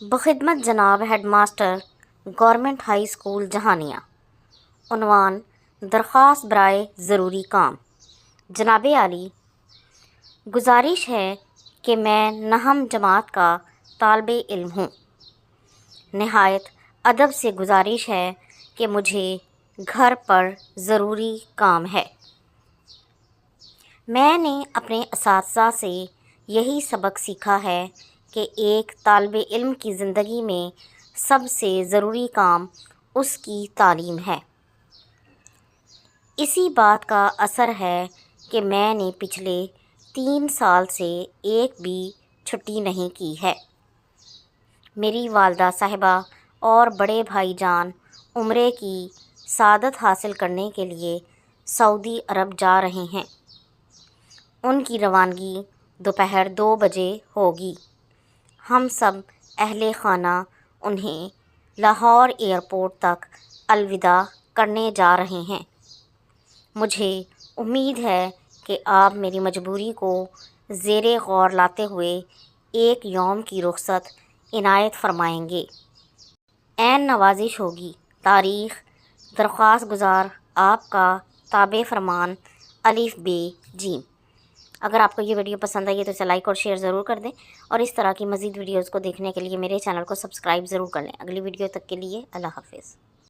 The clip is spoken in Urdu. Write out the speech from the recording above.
بخدمت جناب head master government high school Jahania. عنوان: درخواست برائے ضروری کام۔ جناب عالی، گزارش ہے کہ میں نہم جماعت کا طالب علم ہوں۔ نہایت ادب سے گزارش ہے کہ مجھے گھر پر ضروری کام ہے۔ میں نے اپنے اساتذہ سے یہی سبق سیکھا ہے کہ ایک طالب علم کی زندگی میں سب سے ضروری کام اس کی تعلیم ہے۔ اسی بات کا اثر ہے کہ میں نے پچھلے 3 سال سے ایک بھی چھٹی نہیں کی ہے۔ میری والدہ صاحبہ اور بڑے بھائی جان عمرے کی سعادت حاصل کرنے کے لیے سعودی عرب جا رہے ہیں۔ ان کی روانگی دوپہر 2 بجے ہوگی۔ ہم سب اہل خانہ انہیں لاہور ایئرپورٹ تک الوداع کرنے جا رہے ہیں۔ مجھے امید ہے کہ آپ میری مجبوری کو زیر غور لاتے ہوئے ایک یوم کی رخصت عنایت فرمائیں گے۔ عین نوازش ہوگی۔ تاریخ: درخواست گزار آپ کا تابع فرمان الف ب ج۔ اگر آپ کو یہ ویڈیو پسند آئی ہے تو اسے لائک اور شیئر ضرور کر دیں، اور اس طرح کی مزید ویڈیوز کو دیکھنے کے لیے میرے چینل کو سبسکرائب ضرور کر لیں۔ اگلی ویڈیو تک کے لیے اللہ حافظ۔